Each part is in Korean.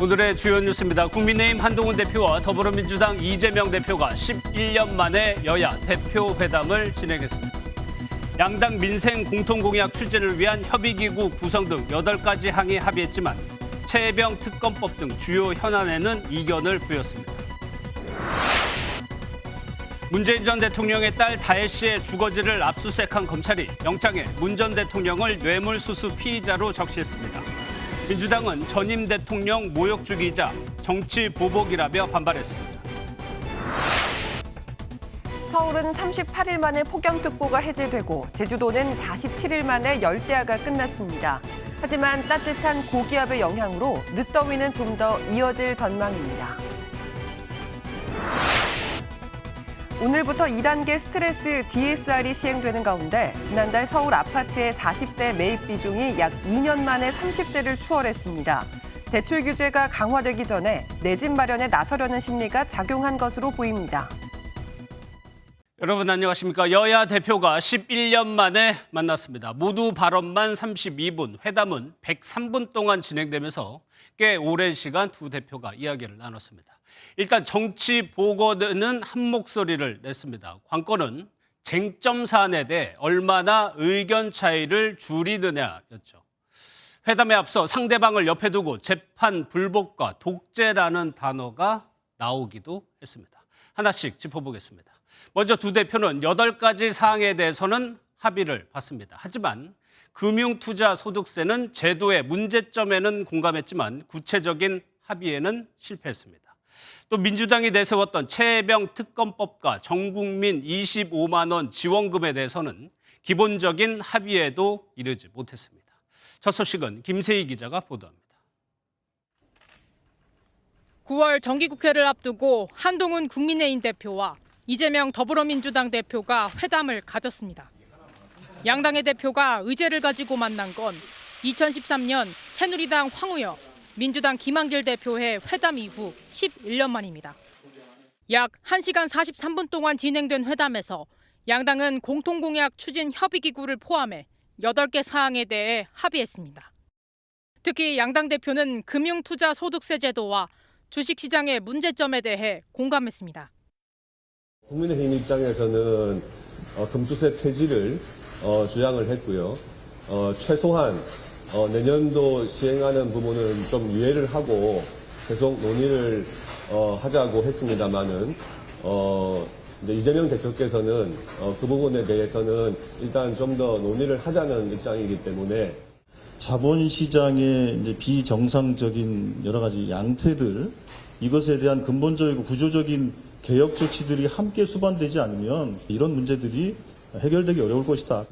오늘의 주요 뉴스입니다. 국민의힘 한동훈 대표와 더불어민주당 이재명 대표가 11년 만에 여야 대표 회담을 진행했습니다. 양당 민생 공통공약 추진을 위한 협의기구 구성 등 8가지 항에 합의했지만 최혜병 특검법 등 주요 현안에는 이견을 부였습니다. 문재인 전 대통령의 딸 다혜 씨의 주거지를 압수수색한 검찰이 영장에 문 전 대통령을 뇌물수수 피의자로 적시했습니다. 민주당은 전임 대통령 모욕주기이자 정치 보복이라며 반발했습니다. 서울은 38일 만에 폭염특보가 해제되고 제주도는 47일 만에 열대야가 끝났습니다. 하지만 따뜻한 고기압의 영향으로 늦더위는 좀 더 이어질 전망입니다. 오늘부터 2단계 스트레스 DSR이 시행되는 가운데 지난달 서울 아파트의 40대 매입 비중이 약 2년 만에 30대를 추월했습니다. 대출 규제가 강화되기 전에 내 집 마련에 나서려는 심리가 작용한 것으로 보입니다. 여러분 안녕하십니까. 여야 대표가 11년 만에 만났습니다. 모두 발언만 32분, 회담은 103분 동안 진행되면서 꽤 오랜 시간 두 대표가 이야기를 나눴습니다. 일단 정치 보고는 한 목소리를 냈습니다. 관건은 쟁점 사안에 대해 얼마나 의견 차이를 줄이느냐였죠. 회담에 앞서 상대방을 옆에 두고 재판 불복과 독재라는 단어가 나오기도 했습니다. 하나씩 짚어보겠습니다. 먼저 두 대표는 8가지 사항에 대해서는 합의를 봤습니다. 하지만 금융투자소득세는 제도의 문제점에는 공감했지만 구체적인 합의에는 실패했습니다. 또 민주당이 내세웠던 최혜병 특검법과 전국민 25만 원 지원금에 대해서는 기본적인 합의에도 이르지 못했습니다. 첫 소식은 김세희 기자가 보도합니다. 9월 정기국회를 앞두고 한동훈 국민의힘 대표와 이재명 더불어민주당 대표가 회담을 가졌습니다. 양당의 대표가 의제를 가지고 만난 건 2013년 새누리당 황우여, 민주당 김한길 대표의 회담 이후 11년 만입니다. 약 1시간 43분 동안 진행된 회담에서 양당은 공통공약 추진 협의기구를 포함해 8개 사항에 대해 합의했습니다. 특히 양당 대표는 금융투자소득세 제도와 주식시장의 문제점에 대해 공감했습니다. 국민의힘 입장에서는 금투세 폐지를 주장을 했고요. 최소한 내년도 시행하는 부분은 좀 유예를 하고 계속 논의를 하자고 했습니다만은 이제 이재명 대표께서는 그 부분에 대해서는 일단 좀 더 논의를 하자는 입장이기 때문에 자본시장의 이제 비정상적인 여러 가지 양태들 이것에 대한 근본적이고 구조적인 개혁 조치들이 함께 수반되지 않으면 이런 문제들이 해결되기 어려울 것이다.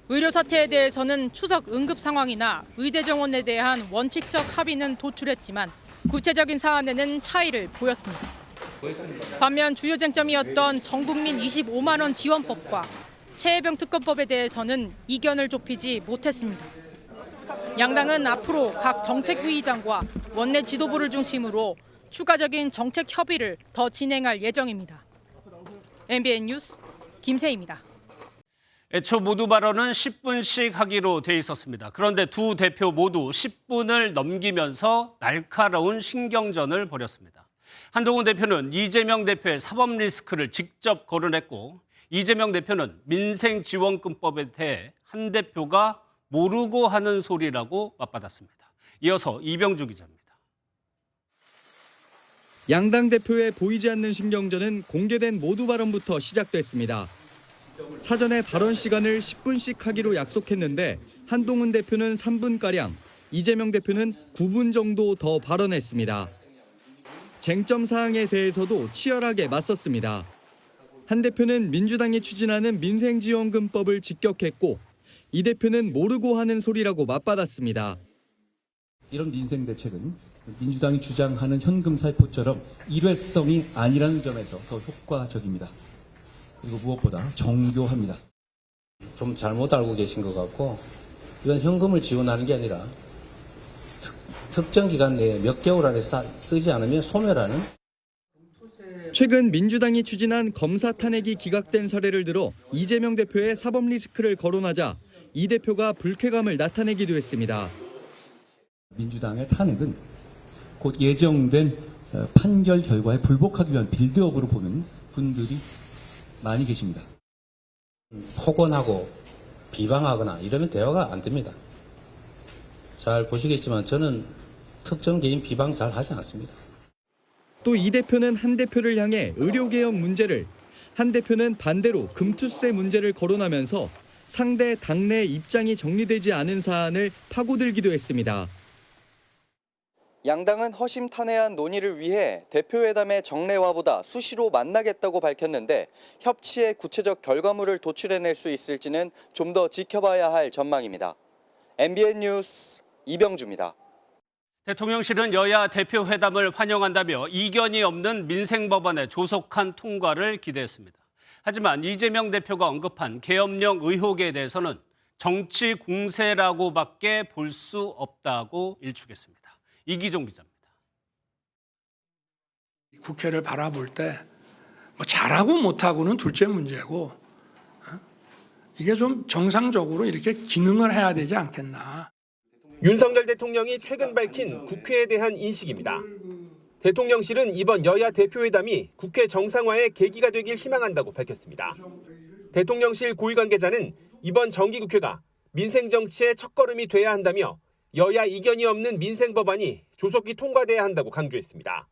의료 사태에 대해서는 추석 응급 상황이나 의대 정원에 대한 원칙적 합의는 도출했지만 구체적인 사안에는 차이를 보였습니다. 반면 주요 쟁점이었던 전국민 25만 원 지원법과 최혜병 특검법에 대해서는 이견을 좁히지 못했습니다. 양당은 앞으로 각 정책위의장과 원내 지도부를 중심으로 추가적인 정책 협의를 더 진행할 예정입니다. MBN 뉴스 김세희입니다. 애초 모두 발언은 10분씩 하기로 돼 있었습니다. 그런데 두 대표 모두 10분을 넘기면서 날카로운 신경전을 벌였습니다. 한동훈 대표는 이재명 대표의 사법 리스크를 직접 거론했고 이재명 대표는 민생지원금법에 대해 한 대표가 모르고 하는 소리라고 맞받았습니다. 이어서 이병주 기자입니다. 양당 대표의 보이지 않는 신경전은 공개된 모두 발언부터 시작됐습니다. 사전에 발언 시간을 10분씩 하기로 약속했는데 한동훈 대표는 3분가량, 이재명 대표는 9분 정도 더 발언했습니다. 쟁점 사항에 대해서도 치열하게 맞섰습니다. 한 대표는 민주당이 추진하는 민생지원금법을 직격했고 이 대표는 모르고 하는 소리라고 맞받았습니다. 이런 민생 대책은 민주당이 주장하는 현금 살포처럼 일회성이 아니라는 점에서 더 효과적입니다. 그리고 무엇보다 정교합니다. 좀 잘못 알고 계신 것 같고 이건 현금을 지원하는 게 아니라 특정 기간 내에 몇 개월 안에 쓰지 않으면 소멸하는. 최근 민주당이 추진한 검사 탄핵이 기각된 사례를 들어 이재명 대표의 사법 리스크를 거론하자 이 대표가 불쾌감을 나타내기도 했습니다. 민주당의 탄핵은 곧 예정된 판결 결과에 불복하기 위한 빌드업으로 보는 분들이 많이 계십니다. 폭언하고 비방하거나 이러면 대화가 안 됩니다. 잘 보시겠지만 저는 특정 개인 비방 잘 하지 않습니다. 또 이 대표는 한 대표를 향해 의료개혁 문제를, 한 대표는 반대로 금투세 문제를 거론하면서 상대 당내 입장이 정리되지 않은 사안을 파고들기도 했습니다. 양당은 허심탄회한 논의를 위해 대표회담의 정례화보다 수시로 만나겠다고 밝혔는데 협치의 구체적 결과물을 도출해낼 수 있을지는 좀 더 지켜봐야 할 전망입니다. MBN 뉴스 이병주입니다. 대통령실은 여야 대표 회담을 환영한다며 이견이 없는 민생법안의 조속한 통과를 기대했습니다. 하지만 이재명 대표가 언급한 계엄령 의혹에 대해서는 정치 공세라고밖에 볼 수 없다고 일축했습니다. 이기종 기자입니다. 국회를 바라볼 때 뭐 잘하고 못하고는 둘째 문제고 이게 좀 정상적으로 이렇게 기능을 해야 되지 않겠나. 윤석열 대통령이 최근 밝힌 국회에 대한 인식입니다. 대통령실은 이번 여야 대표회담이 국회 정상화의 계기가 되길 희망한다고 밝혔습니다. 대통령실 고위 관계자는 이번 정기국회가 민생정치의 첫걸음이 돼야 한다며 여야 이견이 없는 민생법안이 조속히 통과돼야 한다고 강조했습니다.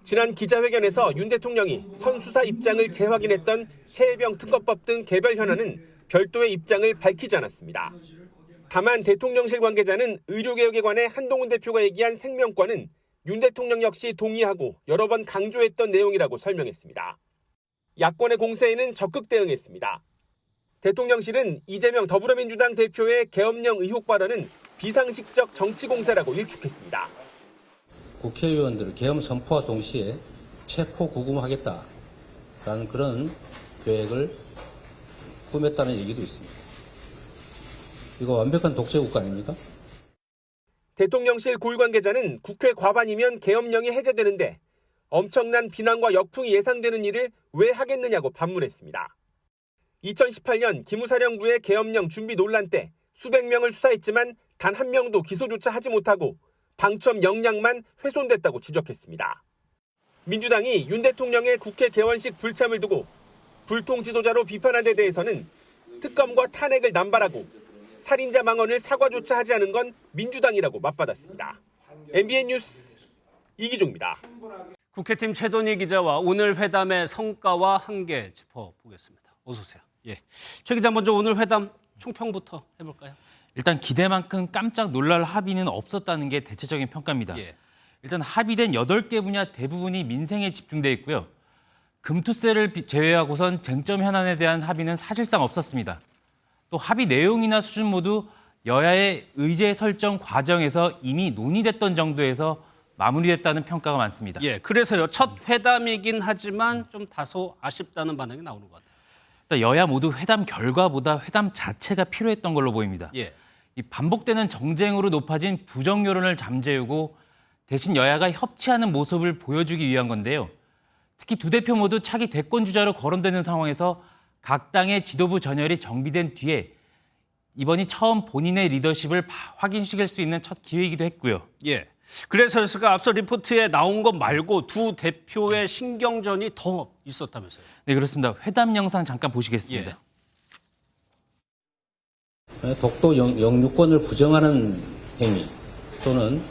지난 기자회견에서 윤 대통령이 선수사 입장을 재확인했던 최혜병 특검법 등 개별 현안은 별도의 입장을 밝히지 않았습니다. 다만 대통령실 관계자는 의료개혁에 관해 한동훈 대표가 얘기한 생명권은 윤 대통령 역시 동의하고 여러 번 강조했던 내용이라고 설명했습니다. 야권의 공세에는 적극 대응했습니다. 대통령실은 이재명 더불어민주당 대표의 계엄령 의혹 발언은 비상식적 정치 공세라고 일축했습니다. 국회의원들을 계엄 선포와 동시에 체포 구금하겠다라는 그런 계획을 꾸몄다는 얘기도 있습니다. 이거 완벽한 독재 국가 아닙니까? 대통령실 고위 관계자는 국회 과반이면 계엄령이 해제되는데 엄청난 비난과 역풍이 예상되는 일을 왜 하겠느냐고 반문했습니다. 2018년 기무사령부의 계엄령 준비 논란 때 수백 명을 수사했지만 단 한 명도 기소조차 하지 못하고 방첩 역량만 훼손됐다고 지적했습니다. 민주당이 윤 대통령의 국회 개원식 불참을 두고 불통 지도자로 비판한 데 대해서는 특검과 탄핵을 남발하고 살인자 망언을 사과조차 하지 않은 건 민주당이라고 맞받았습니다. MBN 뉴스 이기종입니다. 국회팀 최돈희 기자와 오늘 회담의 성과와 한계 짚어보겠습니다. 어서 오세요. 예, 최 기자 먼저 오늘 회담 총평부터 해볼까요? 일단 기대만큼 깜짝 놀랄 합의는 없었다는 게 대체적인 평가입니다. 예. 일단 합의된 8개 분야 대부분이 민생에 집중돼 있고요. 금투세를 제외하고선 쟁점 현안에 대한 합의는 사실상 없었습니다. 또 합의 내용이나 수준 모두 여야의 의제 설정 과정에서 이미 논의됐던 정도에서 마무리됐다는 평가가 많습니다. 예, 그래서요. 첫 회담이긴 하지만 좀 다소 아쉽다는 반응이 나오는 것 같아요. 일단 여야 모두 회담 결과보다 회담 자체가 필요했던 걸로 보입니다. 예. 이 반복되는 정쟁으로 높아진 부정 여론을 잠재우고 대신 여야가 협치하는 모습을 보여주기 위한 건데요. 특히 두 대표 모두 차기 대권 주자로 거론되는 상황에서 각 당의 지도부 전열이 정비된 뒤에 이번이 처음 본인의 리더십을 확인시킬 수 있는 첫 기회이기도 했고요. 예. 그래서 앞서 리포트에 나온 것 말고 두 대표의 신경전이 더 있었다면서요? 네, 그렇습니다. 회담 영상 잠깐 보시겠습니다. 예. 독도 영유권을 부정하는 행위 또는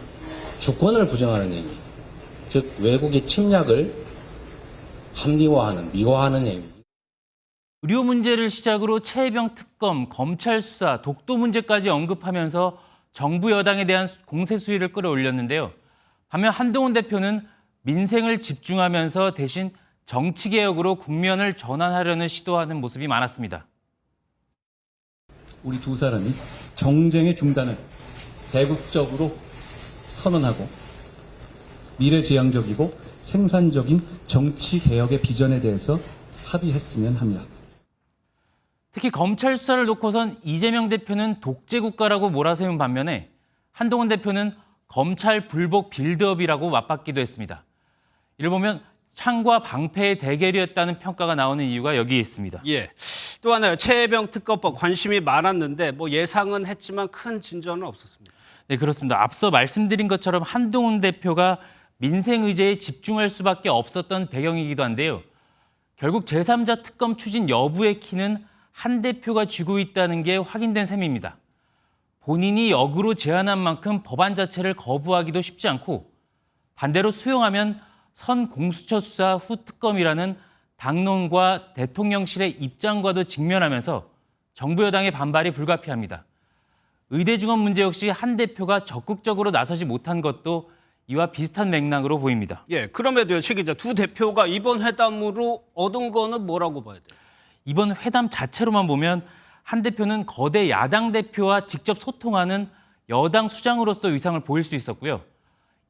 주권을 부정하는 행위, 즉 외국의 침략을 합리화하는, 미화하는 행위. 의료 문제를 시작으로 최혜병 특검, 검찰 수사, 독도 문제까지 언급하면서 정부 여당에 대한 공세 수위를 끌어올렸는데요. 반면 한동훈 대표는 민생을 집중하면서 대신 정치개혁으로 국면을 전환하려는 시도하는 모습이 많았습니다. 우리 두 사람이 정쟁의 중단을 대국적으로 선언하고 미래지향적이고 생산적인 정치개혁의 비전에 대해서 합의했으면 합니다. 특히 검찰 수사를 놓고선 이재명 대표는 독재 국가라고 몰아세운 반면에 한동훈 대표는 검찰 불복 빌드업이라고 맞받기도 했습니다. 이를 보면 창과 방패의 대결이었다는 평가가 나오는 이유가 여기에 있습니다. 예. 또 하나요. 최혜병 특검법 관심이 많았는데 뭐 예상은 했지만 큰 진전은 없었습니다. 네, 그렇습니다. 앞서 말씀드린 것처럼 한동훈 대표가 민생 의제에 집중할 수밖에 없었던 배경이기도 한데요. 결국 제3자 특검 추진 여부의 키는 한 대표가 쥐고 있다는 게 확인된 셈입니다. 본인이 역으로 제안한 만큼 법안 자체를 거부하기도 쉽지 않고 반대로 수용하면 선 공수처 수사 후 특검이라는 당론과 대통령실의 입장과도 직면하면서 정부 여당의 반발이 불가피합니다. 의대증원 문제 역시 한 대표가 적극적으로 나서지 못한 것도 이와 비슷한 맥락으로 보입니다. 예, 그럼에도요, 최 기자, 두 대표가 이번 회담으로 얻은 거는 뭐라고 봐야 돼요? 이번 회담 자체로만 보면 한 대표는 거대 야당 대표와 직접 소통하는 여당 수장으로서 위상을 보일 수 있었고요.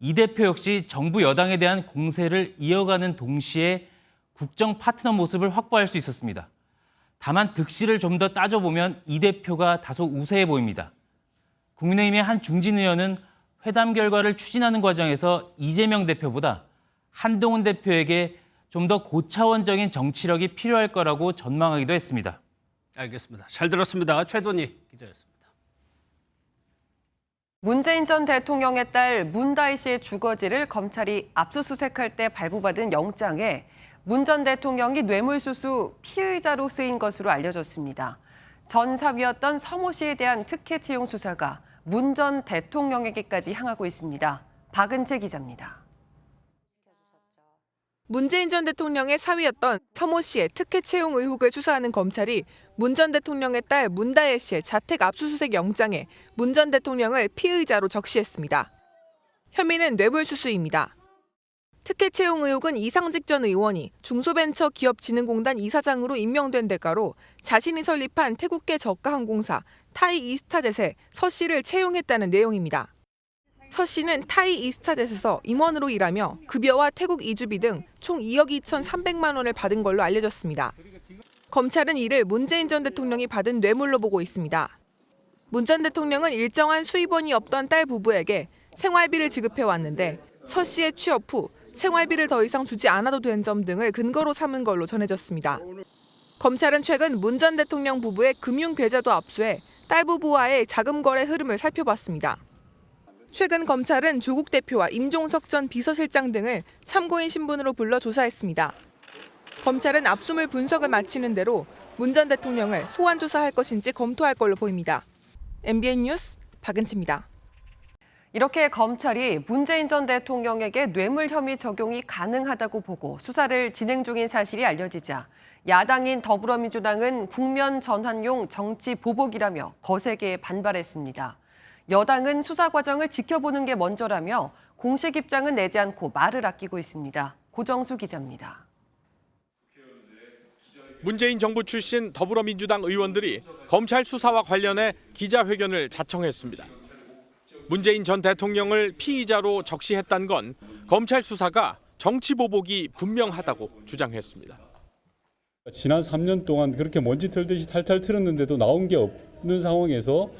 이 대표 역시 정부 여당에 대한 공세를 이어가는 동시에 국정 파트너 모습을 확보할 수 있었습니다. 다만 득실을 좀 더 따져보면 이 대표가 다소 우세해 보입니다. 국민의힘의 한 중진 의원은 회담 결과를 추진하는 과정에서 이재명 대표보다 한동훈 대표에게 좀 더 고차원적인 정치력이 필요할 거라고 전망하기도 했습니다. 알겠습니다. 잘 들었습니다. 최돈희 기자였습니다. 문재인 전 대통령의 딸 문다희 씨의 주거지를 검찰이 압수수색할 때 발부받은 영장에 문 전 대통령이 뇌물수수 피의자로 쓰인 것으로 알려졌습니다. 전 사위였던 서모 씨에 대한 특혜 채용 수사가 문 전 대통령에게까지 향하고 있습니다. 박은채 기자입니다. 문재인 전 대통령의 사위였던 서모 씨의 특혜 채용 의혹을 수사하는 검찰이 문 전 대통령의 딸 문다혜 씨의 자택 압수수색 영장에 문 전 대통령을 피의자로 적시했습니다. 혐의는 뇌물수수입니다. 특혜 채용 의혹은 이상직 전 의원이 중소벤처기업진흥공단 이사장으로 임명된 대가로 자신이 설립한 태국계 저가항공사 타이 이스타젯에 서 씨를 채용했다는 내용입니다. 서 씨는 타이 이스타젯에서 임원으로 일하며 급여와 태국 이주비 등 총 2억 2,300만 원을 받은 걸로 알려졌습니다. 검찰은 이를 문재인 전 대통령이 받은 뇌물로 보고 있습니다. 문 전 대통령은 일정한 수입원이 없던 딸 부부에게 생활비를 지급해왔는데 서 씨의 취업 후 생활비를 더 이상 주지 않아도 된 점 등을 근거로 삼은 걸로 전해졌습니다. 검찰은 최근 문 전 대통령 부부의 금융 계좌도 압수해 딸 부부와의 자금 거래 흐름을 살펴봤습니다. 최근 검찰은 조국 대표와 임종석 전 비서실장 등을 참고인 신분으로 불러 조사했습니다. 검찰은 압수물 분석을 마치는 대로 문 전 대통령을 소환 조사할 것인지 검토할 걸로 보입니다. MBN 뉴스 박은치입니다. 이렇게 검찰이 문재인 전 대통령에게 뇌물 혐의 적용이 가능하다고 보고 수사를 진행 중인 사실이 알려지자 야당인 더불어민주당은 국면 전환용 정치 보복이라며 거세게 반발했습니다. 여당은 수사 과정을 지켜보는 게 먼저라며 공식 입장은 내지 않고 말을 아끼고 있습니다. 고정수 기자입니다. 문재인 정부 출신 더불어민주당 의원들이 검찰 수사와 관련해 기자회견을 자청했습니다. 문재인 전 대통령을 피의자로 적시했다는 건 검찰 수사가 정치 보복이 분명하다고 주장했습니다. 지난 3년 동안 그렇게 먼지 털듯이 탈탈 틀었는데도 나온 게 없는 상황에서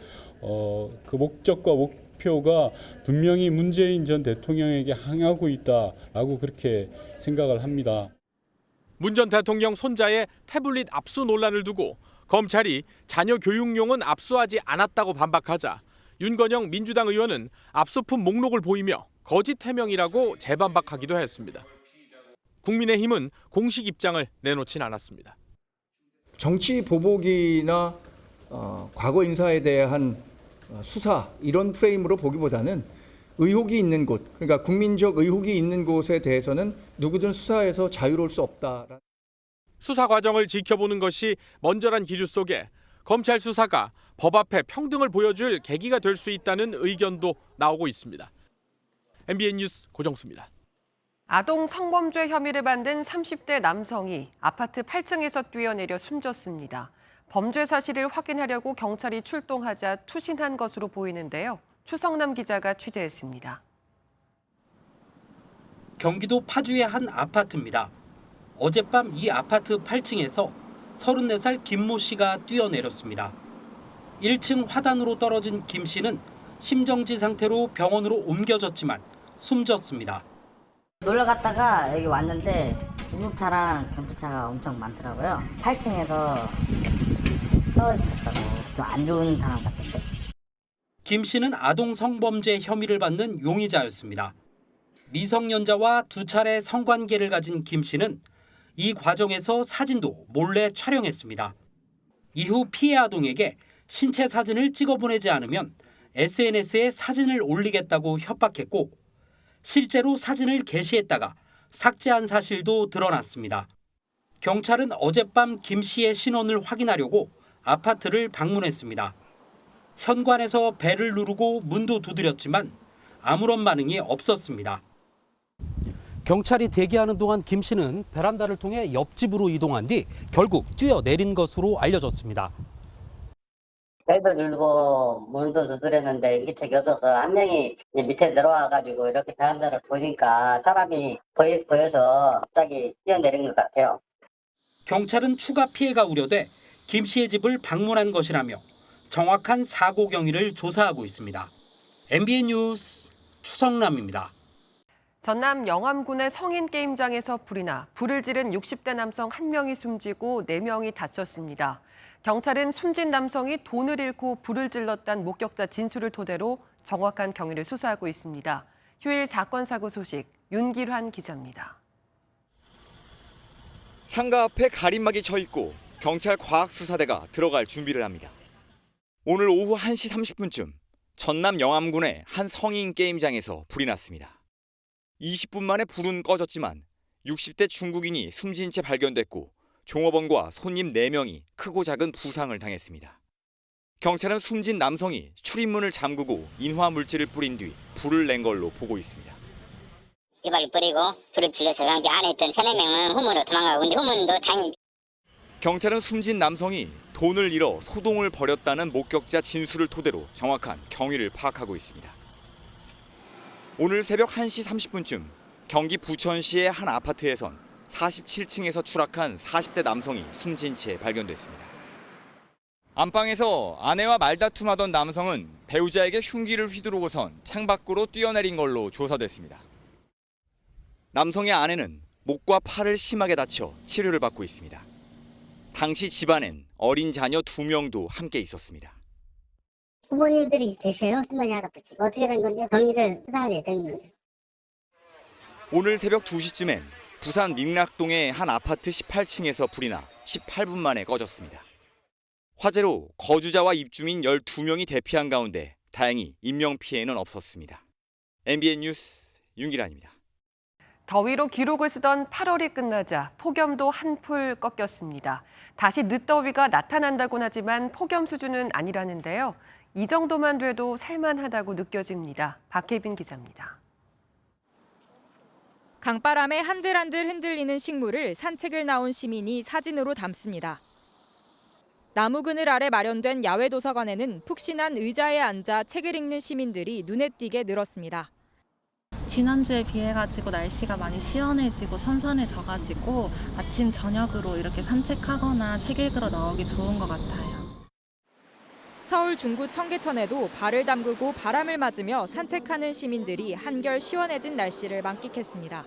그 목적과 목표가 분명히 문재인 전 대통령에게 향하고 있다라고 그렇게 생각을 합니다. 문 전 대통령 손자의 태블릿 압수 논란을 두고 검찰이 자녀 교육용은 압수하지 않았다고 반박하자 윤건영 민주당 의원은 압수품 목록을 보이며 거짓 해명이라고 재반박하기도 했습니다. 국민의힘은 공식 입장을 내놓진 않았습니다. 정치 보복이나 과거 인사에 대한 수사 이런 프레임으로 보기보다는 의혹이 있는 곳, 그러니까 국민적 의혹이 있는 곳에 대해서는 누구든 수사에서 자유로울 수 없다. 수사 과정을 지켜보는 것이 먼저란 기류 속에 검찰 수사가 법 앞에 평등을 보여줄 계기가 될 수 있다는 의견도 나오고 있습니다. MBN 뉴스 고정수입니다. 아동 성범죄 혐의를 받는 30대 남성이 아파트 8층에서 뛰어내려 숨졌습니다. 범죄 사실을 확인하려고 경찰이 출동하자 투신한 것으로 보이는데요. 추성남 기자가 취재했습니다. 경기도 파주의 한 아파트입니다. 어젯밤 이 아파트 8층에서 34살 김모 씨가 뛰어내렸습니다. 1층 화단으로 떨어진 김 씨는 심정지 상태로 병원으로 옮겨졌지만 숨졌습니다. 놀러 갔다가 여기 왔는데 구급차랑 경찰차가 엄청 많더라고요. 8층에서 떨어지셨다고 좀 안 좋은 상황 같은데. 김 씨는 아동 성범죄 혐의를 받는 용의자였습니다. 미성년자와 2차례 성관계를 가진 김 씨는 이 과정에서 사진도 몰래 촬영했습니다. 이후 피해 아동에게 신체 사진을 찍어 보내지 않으면 SNS에 사진을 올리겠다고 협박했고 실제로 사진을 게시했다가 삭제한 사실도 드러났습니다. 경찰은 어젯밤 김 씨의 신원을 확인하려고 아파트를 방문했습니다. 현관에서 벨을 누르고 문도 두드렸지만 아무런 반응이 없었습니다. 경찰이 대기하는 동안 김 씨는 베란다를 통해 옆집으로 이동한 뒤 결국 뛰어내린 것으로 알려졌습니다. 벨도 누르고 문도 두드렸는데 인기척이 없어서 한 명이 밑에 내려와가지고 이렇게 베란다를 보니까 사람이 보여서 갑자기 뛰어내린 것 같아요. 경찰은 추가 피해가 우려돼 김 씨의 집을 방문한 것이라며 정확한 사고 경위를 조사하고 있습니다. MBN 뉴스 추성남입니다. 전남 영암군의 성인 게임장에서 불이 나 불을 지른 60대 남성 1명이 숨지고 4명이 다쳤습니다. 경찰은 숨진 남성이 돈을 잃고 불을 질렀다는 목격자 진술을 토대로 정확한 경위를 수사하고 있습니다. 휴일 사건 사고 소식 윤길환 기자입니다. 상가 앞에 가림막이 쳐 있고 경찰 과학수사대가 들어갈 준비를 합니다. 오늘 오후 1시 30분쯤 전남 영암군의 한 성인 게임장에서 불이 났습니다. 20분 만에 불은 꺼졌지만 60대 중국인이 숨진 채 발견됐고 종업원과 손님 4명이 크고 작은 부상을 당했습니다. 경찰은 숨진 남성이 출입문을 잠그고 인화물질을 뿌린 뒤 불을 낸 걸로 보고 있습니다. 이발을 뿌리고 불을 질러서 그 안에 있던 3-4명은 후문으로 도망가고 근데 후문도 다행히 경찰은 숨진 남성이 돈을 잃어 소동을 벌였다는 목격자 진술을 토대로 정확한 경위를 파악하고 있습니다. 오늘 새벽 1시 30분쯤 경기 부천시의 한 아파트에선 47층에서 추락한 40대 남성이 숨진 채 발견됐습니다. 안방에서 아내와 말다툼하던 남성은 배우자에게 흉기를 휘두르고선 창밖으로 뛰어내린 걸로 조사됐습니다. 남성의 아내는 목과 팔을 심하게 다쳐 치료를 받고 있습니다. 당시 집안엔 어린 자녀 2명도 함께 있었습니다. 부모님들이 계셔요. 할머니 할아버지. 어떻게 된 건지 경위를 수사해야 되는 거예요. 오늘 새벽 2시쯤엔 부산 민락동의 한 아파트 18층에서 불이 나 18분 만에 꺼졌습니다. 화재로 거주자와 입주민 12명이 대피한 가운데 다행히 인명피해는 없었습니다. MBN 뉴스 윤기란입니다. 더위로 기록을 쓰던 8월이 끝나자 폭염도 한풀 꺾였습니다. 다시 늦더위가 나타난다곤 하지만 폭염 수준은 아니라는데요. 이 정도만 돼도 살만하다고 느껴집니다. 박혜빈 기자입니다. 강바람에 한들한들 흔들리는 식물을 산책을 나온 시민이 사진으로 담습니다. 나무 그늘 아래 마련된 야외 도서관에는 푹신한 의자에 앉아 책을 읽는 시민들이 눈에 띄게 늘었습니다. 지난주에 비해가지고 날씨가 많이 시원해지고 선선해져가지고 아침 저녁으로 이렇게 산책하거나 책 읽으러 나오기 좋은 것 같아요. 서울 중구 청계천에도 발을 담그고 바람을 맞으며 산책하는 시민들이 한결 시원해진 날씨를 만끽했습니다.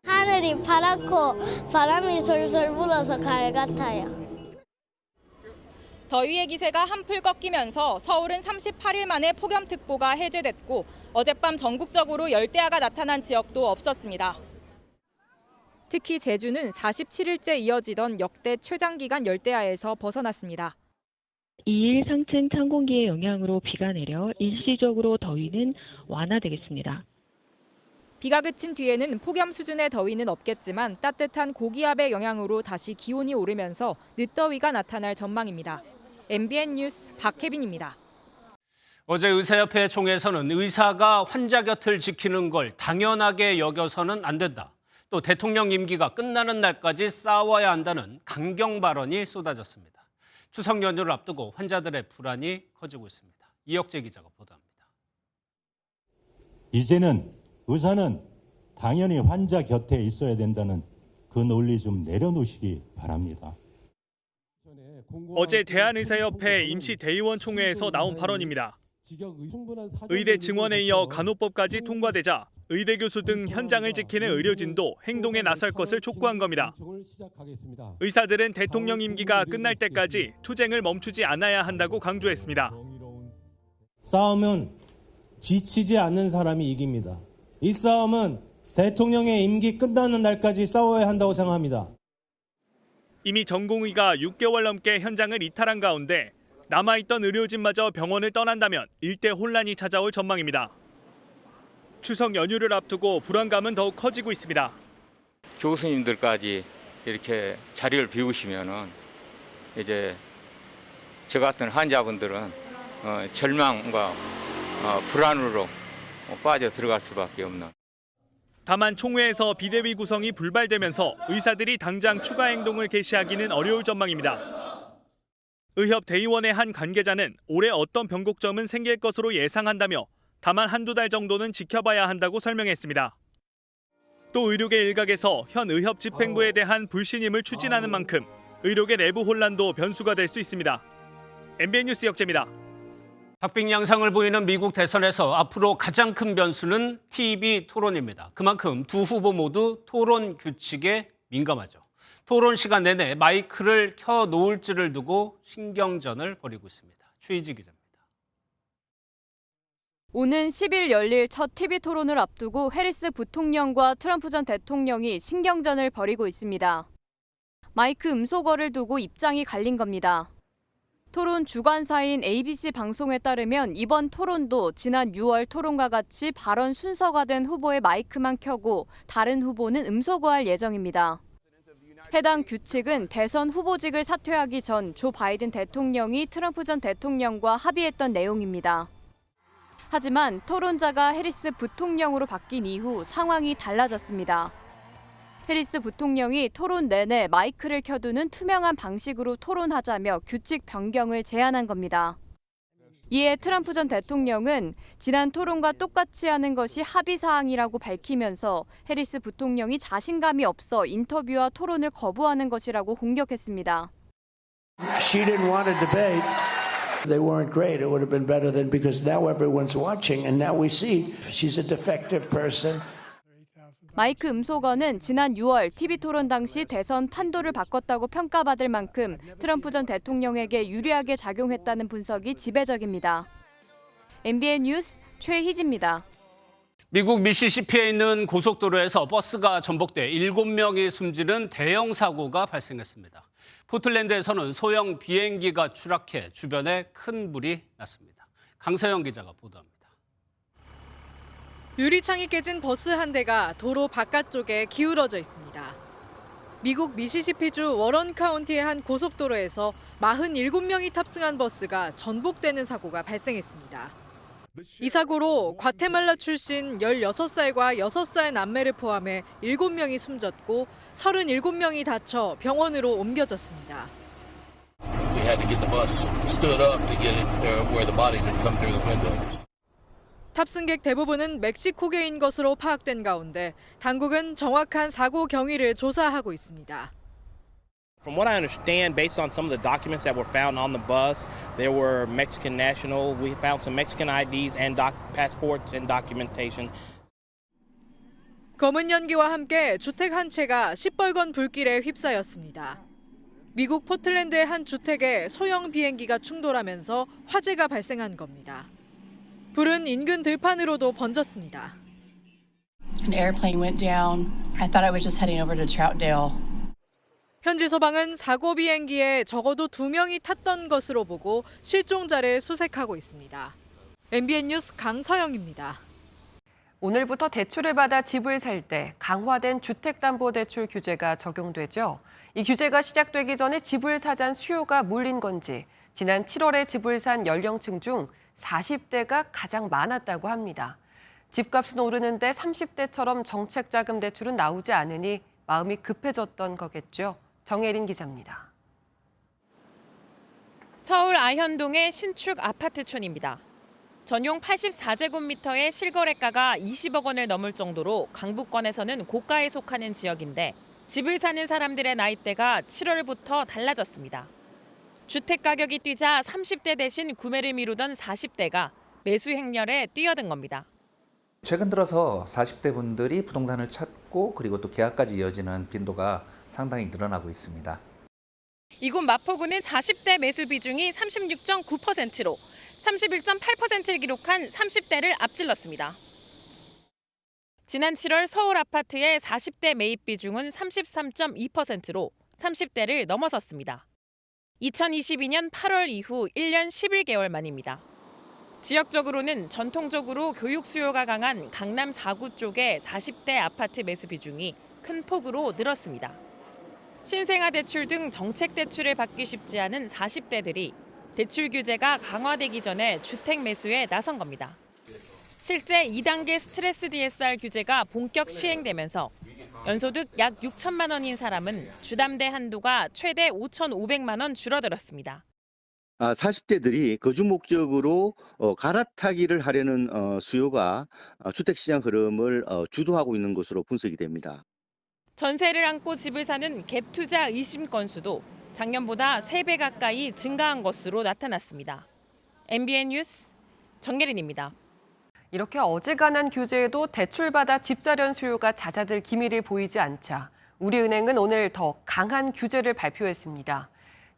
하늘이 파랗고 바람이 솔솔 불어서 가을 같아요. 더위의 기세가 한풀 꺾이면서 서울은 38일 만에 폭염특보가 해제됐고 어젯밤 전국적으로 열대야가 나타난 지역도 없었습니다. 특히 제주는 47일째 이어지던 역대 최장기간 열대야에서 벗어났습니다. 2일 상층 찬 공기의 영향으로 비가 내려 일시적으로 더위는 완화되겠습니다. 비가 그친 뒤에는 폭염 수준의 더위는 없겠지만 따뜻한 고기압의 영향으로 다시 기온이 오르면서 늦더위가 나타날 전망입니다. MBN 뉴스 박혜빈입니다. 어제 의사협회 총회에서는 의사가 환자 곁을 지키는 걸 당연하게 여겨서는 안 된다. 또 대통령 임기가 끝나는 날까지 싸워야 한다는 강경 발언이 쏟아졌습니다. 추석 연휴를 앞두고 환자들의 불안이 커지고 있습니다. 이혁재 기자가 보도합니다. 이제는 의사는 당연히 환자 곁에 있어야 된다는 그 논리 좀 내려놓으시기 바랍니다. 어제 대한의사협회 임시대의원 총회에서 나온 발언입니다. 의대 증원에 이어 간호법까지 통과되자 의대 교수 등 현장을 지키는 의료진도 행동에 나설 것을 촉구한 겁니다. 의사들은 대통령 임기가 끝날 때까지 투쟁을 멈추지 않아야 한다고 강조했습니다. 싸움은 지치지 않는 사람이 이깁니다. 이 싸움은 대통령의 임기 끝나는 날까지 싸워야 한다고 생각합니다. 이미 전공의가 6개월 넘게 현장을 이탈한 가운데 남아있던 의료진마저 병원을 떠난다면 일대 혼란이 찾아올 전망입니다. 추석 연휴를 앞두고 불안감은 더욱 커지고 있습니다. 교수님들까지 이렇게 자리를 비우시면은 이제 저 같은 환자분들은 절망과 불안으로 빠져 들어갈 수밖에 없는. 다만 총회에서 비대위 구성이 불발되면서 의사들이 당장 추가 행동을 개시하기는 어려울 전망입니다. 의협대의원의 한 관계자는 올해 어떤 변곡점은 생길 것으로 예상한다며 다만 한두 달 정도는 지켜봐야 한다고 설명했습니다. 또 의료계 일각에서 현 의협 집행부에 대한 불신임을 추진하는 만큼 의료계 내부 혼란도 변수가 될 수 있습니다. MBN 뉴스 역재입니다. 박빙 양상을 보이는 미국 대선에서 앞으로 가장 큰 변수는 TV 토론입니다. 그만큼 두 후보 모두 토론 규칙에 민감하죠. 토론 시간 내내 마이크를 켜놓을지를 두고 신경전을 벌이고 있습니다. 최희지 기자입니다. 오는 10일 열릴 첫 TV 토론을 앞두고 해리스 부통령과 트럼프 전 대통령이 신경전을 벌이고 있습니다. 마이크 음소거를 두고 입장이 갈린 겁니다. 토론 주관사인 ABC 방송에 따르면 이번 토론도 지난 6월 토론과 같이 발언 순서가 된 후보의 마이크만 켜고 다른 후보는 음소거할 예정입니다. 해당 규칙은 대선 후보직을 사퇴하기 전 조 바이든 대통령이 트럼프 전 대통령과 합의했던 내용입니다. 하지만 토론자가 해리스 부통령으로 바뀐 이후 상황이 달라졌습니다. 해리스 부통령이 토론 내내 마이크를 켜두는 투명한 방식으로 토론하자며 규칙 변경을 제안한 겁니다. 이에 트럼프 전 대통령은 지난 토론과 똑같이 하는 것이 합의 사항이라고 밝히면서 해리스 부통령이 자신감이 없어 인터뷰와 토론을 거부하는 것이라고 공격했습니다. She didn't want a debate. They weren't great. It would have been better than because now everyone's watching and now we see she's a defective person. 마이크 음소거는 지난 6월 TV 토론 당시 대선 판도를 바꿨다고 평가받을 만큼 트럼프 전 대통령에게 유리하게 작용했다는 분석이 지배적입니다. MBN 뉴스 최희지입니다. 미국 미시시피에 있는 고속도로에서 버스가 전복돼 7명이 숨지는 대형 사고가 발생했습니다. 포틀랜드에서는 소형 비행기가 추락해 주변에 큰 불이 났습니다. 강서영 기자가 보도합니다. 유리창이 깨진 버스 한 대가 도로 바깥쪽에 기울어져 있습니다. 미국 미시시피주 워런 카운티의 한 고속도로에서 47명이 탑승한 버스가 전복되는 사고가 발생했습니다. 이 사고로 과테말라 출신 16살과 6살 남매를 포함해 7명이 숨졌고 37명이 다쳐 병원으로 옮겨졌습니다. We had to get the bus stood up to get it where the bodies had come through the windows. 탑승객 대부분은 멕시코계인 것으로 파악된 가운데 당국은 정확한 사고 경위를 조사하고 있습니다. From what I understand, based on some of the documents that were found on the bus, there were Mexican national. We found some Mexican IDs and passports and documentation. 검은 연기와 함께 주택 한 채가 시뻘건 불길에 휩싸였습니다. 미국 포틀랜드의 한 주택에 소형 비행기가 충돌하면서 화재가 발생한 겁니다. 불은 인근 들판으로도 번졌습니다. An airplane went down. I thought I was just heading over to Troutdale. 현지 소방은 사고 비행기에 적어도 2명이 탔던 것으로 보고 실종자를 수색하고 있습니다. MBN 뉴스 강서영입니다. 오늘부터 대출을 받아 집을 살 때 강화된 주택담보대출 규제가 적용되죠. 이 규제가 시작되기 전에 집을 사자는 수요가 몰린 건지 지난 7월에 집을 산 연령층 중 40대가 가장 많았다고 합니다. 집값은 오르는데 30대처럼 정책자금 대출은 나오지 않으니 마음이 급해졌던 거겠죠. 정혜린 기자입니다. 서울 아현동의 신축 아파트촌입니다. 전용 84제곱미터의 실거래가가 20억 원을 넘을 정도로 강북권에서는 고가에 속하는 지역인데 집을 사는 사람들의 나이대가 7월부터 달라졌습니다. 주택 가격이 뛰자 30대 대신 구매를 미루던 40대가 매수 행렬에 뛰어든 겁니다. 최근 들어서 40대 분들이 부동산을 찾고 그리고 또 계약까지 이어지는 빈도가 상당히 늘어나고 있습니다. 이곳 마포구는 40대 매수 비중이 36.9%로 31.8%를 기록한 30대를 앞질렀습니다. 지난 7월 서울 아파트의 40대 매입 비중은 33.2%로 30대를 넘어섰습니다. 2022년 8월 이후 1년 11개월 만입니다. 지역적으로는 전통적으로 교육 수요가 강한 강남 4구 쪽의 40대 아파트 매수 비중이 큰 폭으로 늘었습니다. 신생아 대출 등 정책 대출을 받기 쉽지 않은 40대들이 대출 규제가 강화되기 전에 주택 매수에 나선 겁니다. 실제 2단계 스트레스 DSR 규제가 본격 시행되면서 연소득 약 6천만 원인 사람은 주담대 한도가 최대 5,500만 원 줄어들었습니다. 40대들이 거주 목적으로 갈아타기를 하려는 수요가 주택시장 흐름을 주도하고 있는 것으로 분석이 됩니다. 전세를 안고 집을 사는 갭 투자 의심 건수도 작년보다 3배 가까이 증가한 것으로 나타났습니다. MBN 뉴스 정예린입니다. 이렇게 어지간한 규제에도 대출받아 집자련 수요가 잦아들 기미를 보이지 않자 우리은행은 오늘 더 강한 규제를 발표했습니다.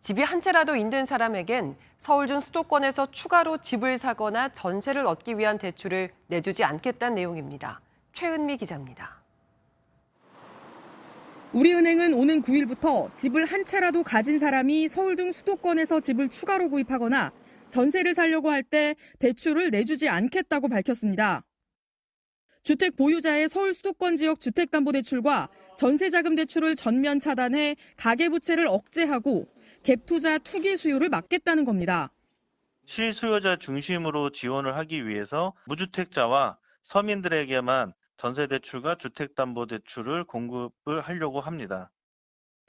집이 한 채라도 있는 사람에겐 서울 중 수도권에서 추가로 집을 사거나 전세를 얻기 위한 대출을 내주지 않겠다는 내용입니다. 최은미 기자입니다. 우리은행은 오는 9일부터 집을 한 채라도 가진 사람이 서울 등 수도권에서 집을 추가로 구입하거나 전세를 살려고 할 때 대출을 내주지 않겠다고 밝혔습니다. 주택 보유자의 서울 수도권 지역 주택담보대출과 전세자금 대출을 전면 차단해 가계부채를 억제하고 갭투자 투기 수요를 막겠다는 겁니다. 실수요자 중심으로 지원을 하기 위해서 무주택자와 서민들에게만 전세대출과 주택담보대출을 공급을 하려고 합니다.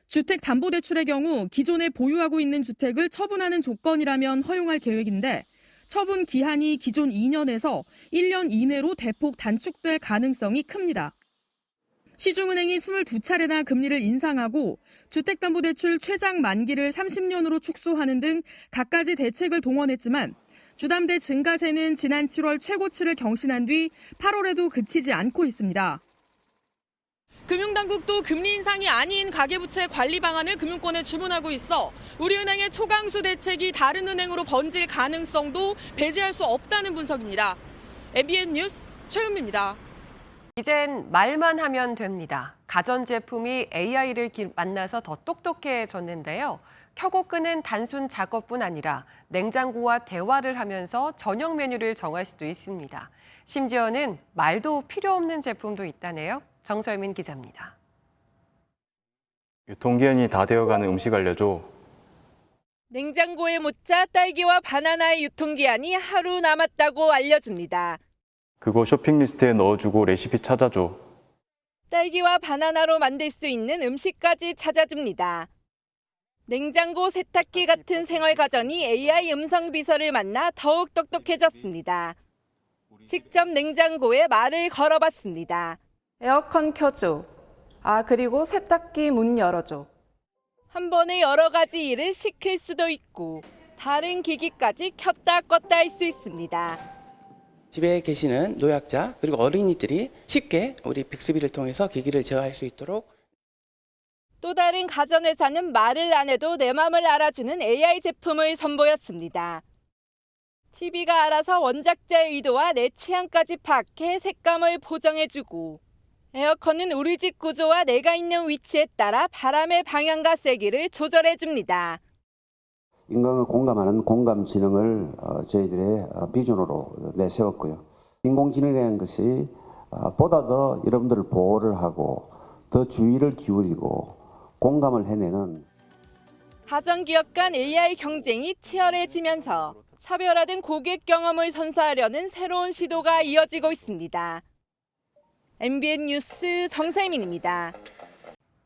주택담보대출의 경우 기존에 보유하고 있는 주택을 처분하는 조건이라면 허용할 계획인데 처분 기한이 기존 2년에서 1년 이내로 대폭 단축될 가능성이 큽니다. 시중은행이 22차례나 금리를 인상하고 주택담보대출 최장 만기를 30년으로 축소하는 등 갖가지 대책을 동원했지만 주담대 증가세는 지난 7월 최고치를 경신한 뒤 8월에도 그치지 않고 있습니다. 금융당국도 금리 인상이 아닌 가계부채 관리 방안을 금융권에 주문하고 있어 우리은행의 초강수 대책이 다른 은행으로 번질 가능성도 배제할 수 없다는 분석입니다. MBN 뉴스 최은미입니다. 이젠 말만 하면 됩니다. 가전제품이 AI를 만나서 더 똑똑해졌는데요. 켜고 끄는 단순 작업뿐 아니라 냉장고와 대화를 하면서 저녁 메뉴를 정할 수도 있습니다. 심지어는 말도 필요 없는 제품도 있다네요. 정설민 기자입니다. 유통기한이 다 되어가는 음식 알려줘. 냉장고에 묻자 딸기와 바나나의 유통기한이 하루 남았다고 알려줍니다. 그거 쇼핑 리스트에 넣어주고 레시피 찾아줘. 딸기와 바나나로 만들 수 있는 음식까지 찾아줍니다. 냉장고 세탁기 같은 생활가전이 AI 음성 비서를 만나 더욱 똑똑해졌습니다. 직접 냉장고에 말을 걸어봤습니다. 에어컨 켜줘. 그리고 세탁기 문 열어줘. 한 번에 여러 가지 일을 시킬 수도 있고 다른 기기까지 켰다 껐다 할 수 있습니다. 집에 계시는 노약자 그리고 어린이들이 쉽게 우리 빅스비를 통해서 기기를 제어할 수 있도록 또 다른 가전회사는 말을 안 해도 내 맘을 알아주는 AI 제품을 선보였습니다. TV가 알아서 원작자의 의도와 내 취향까지 파악해 색감을 보정해주고 에어컨은 우리 집 구조와 내가 있는 위치에 따라 바람의 방향과 세기를 조절해줍니다. 인간과 공감하는 공감 지능을 저희들의 비전으로 내세웠고요. 인공지능이라는 것이 보다 더 여러분들을 보호를 하고 더 주의를 기울이고 공감을 해내는 가전기업 간 AI 경쟁이 치열해지면서 차별화된 고객 경험을 선사하려는 새로운 시도가 이어지고 있습니다. MBN 뉴스 정세민입니다.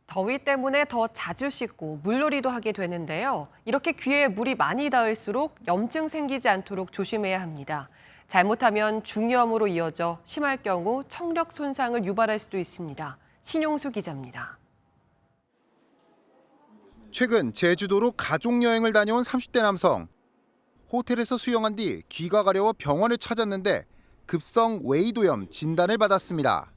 더위 때문에 더 자주 씻고 물놀이도 하게 되는데요. 이렇게 귀에 물이 많이 닿을수록 염증 생기지 않도록 조심해야 합니다. 잘못하면 중이염으로 이어져 심할 경우 청력 손상을 유발할 수도 있습니다. 신용수 기자입니다. 최근 제주도로 가족여행을 다녀온 30대 남성. 호텔에서 수영한 뒤 귀가 가려워 병원을 찾았는데 급성 웨이도염 진단을 받았습니다.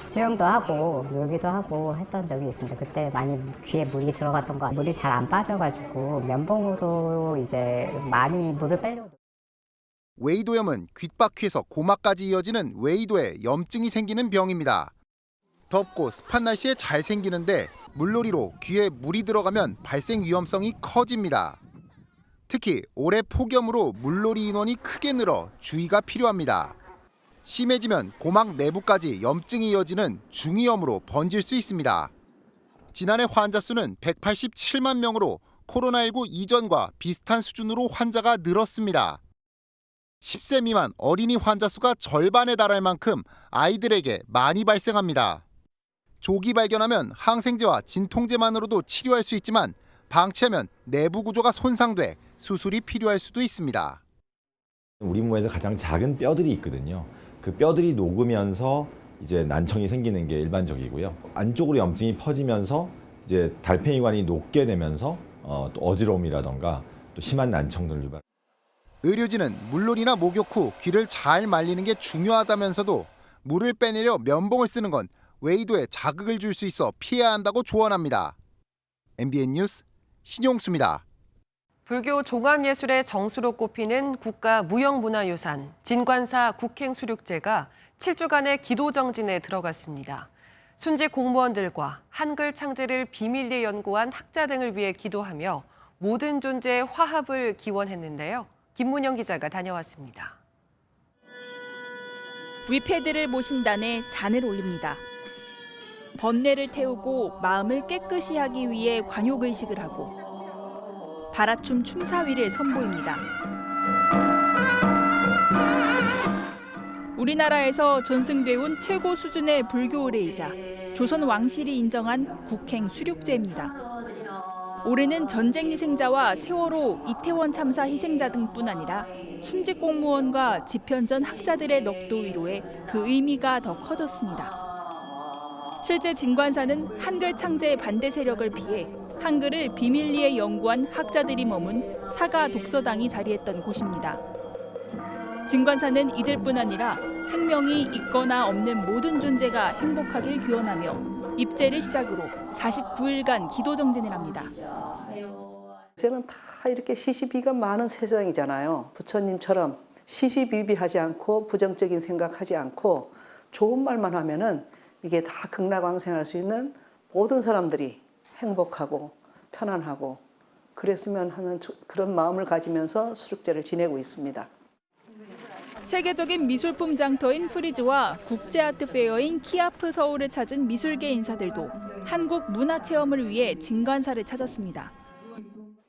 수영도 하고 놀기도 하고 했던 적이 있습니다. 그때 많이 귀에 물이 들어갔던 거 물이 잘 안 빠져가지고 면봉으로 이제 많이 물을 빼려고 웨이도염은 귓바퀴에서 고막까지 이어지는 웨이도에 염증이 생기는 병입니다. 덥고 습한 날씨에 잘 생기는데 물놀이로 귀에 물이 들어가면 발생 위험성이 커집니다. 특히 올해 폭염으로 물놀이 인원이 크게 늘어 주의가 필요합니다. 심해지면 고막 내부까지 염증이 이어지는 중이염으로 번질 수 있습니다. 지난해 환자 수는 187만 명으로 코로나19 이전과 비슷한 수준으로 환자가 늘었습니다. 10세 미만 어린이 환자 수가 절반에 달할 만큼 아이들에게 많이 발생합니다. 조기 발견하면 항생제와 진통제만으로도 치료할 수 있지만 방치하면 내부 구조가 손상돼 수술이 필요할 수도 있습니다. 우리 몸에서 가장 작은 뼈들이 있거든요. 그 뼈들이 녹으면서 이제 난청이 생기는 게 일반적이고요. 안쪽으로 염증이 퍼지면서 이제 달팽이관이 녹게 되면서 또 어지러움이라던가 또 심한 난청들을 유발. 의료진은 물놀이나 목욕 후 귀를 잘 말리는 게 중요하다면서도 물을 빼내려 면봉을 쓰는 건 웨이도에 자극을 줄 수 있어 피해야 한다고 조언합니다. MBN 뉴스 신용수입니다. 불교 종합예술의 정수로 꼽히는 국가무형문화유산 진관사 국행수륙제가 7주간의 기도정진에 들어갔습니다. 순직 공무원들과 한글 창제를 비밀리에 연구한 학자 등을 위해 기도하며 모든 존재의 화합을 기원했는데요. 김문영 기자가 다녀왔습니다. 위패들을 모신 단에 잔을 올립니다. 번뇌를 태우고 마음을 깨끗이 하기 위해 관욕의식을 하고 바라춤 춤사위를 선보입니다. 우리나라에서 전승돼 온 최고 수준의 불교 의례이자 조선 왕실이 인정한 국행 수륙제입니다. 올해는 전쟁 희생자와 세월호 이태원 참사 희생자 등뿐 아니라 순직 공무원과 집현전 학자들의 넋도 위로해 그 의미가 더 커졌습니다. 실제 진관사는 한글 창제 반대 세력을 피해 한글을 비밀리에 연구한 학자들이 머문 사가 독서당이 자리했던 곳입니다. 진관사는 이들뿐 아니라 생명이 있거나 없는 모든 존재가 행복하길 기원하며 입제를 시작으로 49일간 기도정진을 합니다. 이제는 다 이렇게 시시비가 많은 세상이잖아요. 부처님처럼 시시비비하지 않고 부정적인 생각하지 않고 좋은 말만 하면은 이게 다 극락왕생할 수 있는 모든 사람들이 행복하고 편안하고 그랬으면 하는 그런 마음을 가지면서 수륙제를 지내고 있습니다. 세계적인 미술품 장터인 프리즈와 국제아트 페어인 키아프 서울을 찾은 미술계 인사들도 한국 문화체험을 위해 진관사를 찾았습니다.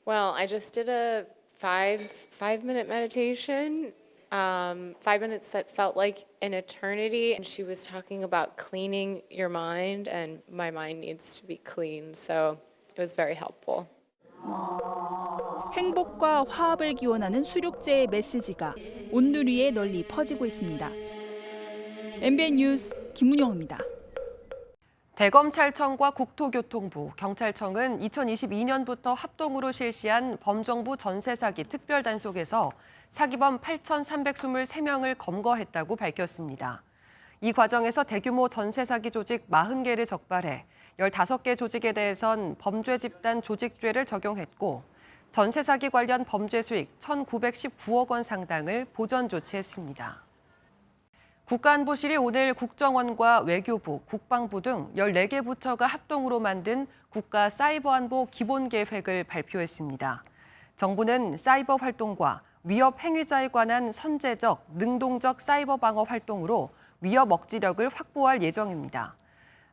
Well, I just did a five-minute meditation. 5 minutes that felt like an eternity. And she was talking about cleaning your mind, and my mind needs to be clean. So it was very helpful. 행복과 화합을 기원하는 수륙제의 메시지가 온누리에 널리 퍼지고 있습니다. MBN 뉴스 김문영입니다. 대검찰청과 국토교통부, 경찰청은 2022년부터 합동으로 실시한 범정부 전세 사기 특별단속에서 사기범 8,323명을 검거했다고 밝혔습니다. 이 과정에서 대규모 전세 사기 조직 40개를 적발해 15개 조직에 대해선 범죄 집단 조직죄를 적용했고 전세 사기 관련 범죄 수익 1,919억 원 상당을 보전 조치했습니다. 국가안보실이 오늘 국정원과 외교부, 국방부 등 14개 부처가 합동으로 만든 국가 사이버안보 기본계획을 발표했습니다. 정부는 사이버 활동과 위협 행위자에 관한 선제적, 능동적 사이버 방어 활동으로 위협 억지력을 확보할 예정입니다.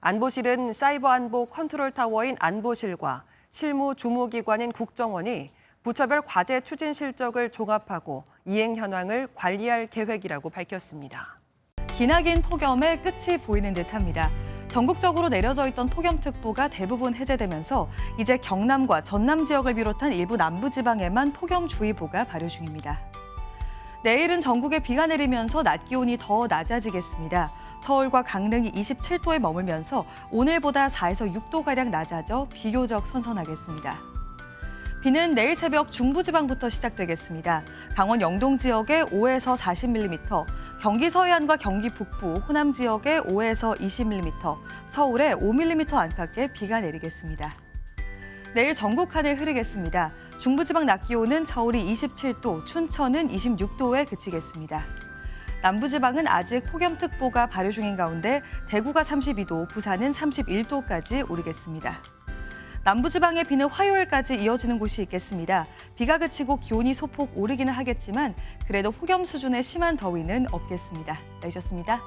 안보실은 사이버 안보 컨트롤 타워인 안보실과 실무 주무기관인 국정원이 부처별 과제 추진 실적을 종합하고 이행 현황을 관리할 계획이라고 밝혔습니다. 기나긴 폭염의 끝이 보이는 듯합니다. 전국적으로 내려져 있던 폭염특보가 대부분 해제되면서 이제 경남과 전남 지역을 비롯한 일부 남부지방에만 폭염주의보가 발효 중입니다. 내일은 전국에 비가 내리면서 낮 기온이 더 낮아지겠습니다. 서울과 강릉이 27도에 머물면서 오늘보다 4에서 6도가량 낮아져 비교적 선선하겠습니다. 비는 내일 새벽 중부지방부터 시작되겠습니다. 강원 영동 지역에 5에서 40mm, 경기 서해안과 경기 북부, 호남 지역에 5에서 20mm, 서울에 5mm 안팎의 비가 내리겠습니다. 내일 전국 하늘 흐리겠습니다. 중부지방 낮 기온은 서울이 27도, 춘천은 26도에 그치겠습니다. 남부지방은 아직 폭염특보가 발효 중인 가운데 대구가 32도, 부산은 31도까지 오르겠습니다. 남부지방의 비는 화요일까지 이어지는 곳이 있겠습니다. 비가 그치고 기온이 소폭 오르기는 하겠지만 그래도 폭염 수준의 심한 더위는 없겠습니다. 내셨습니다.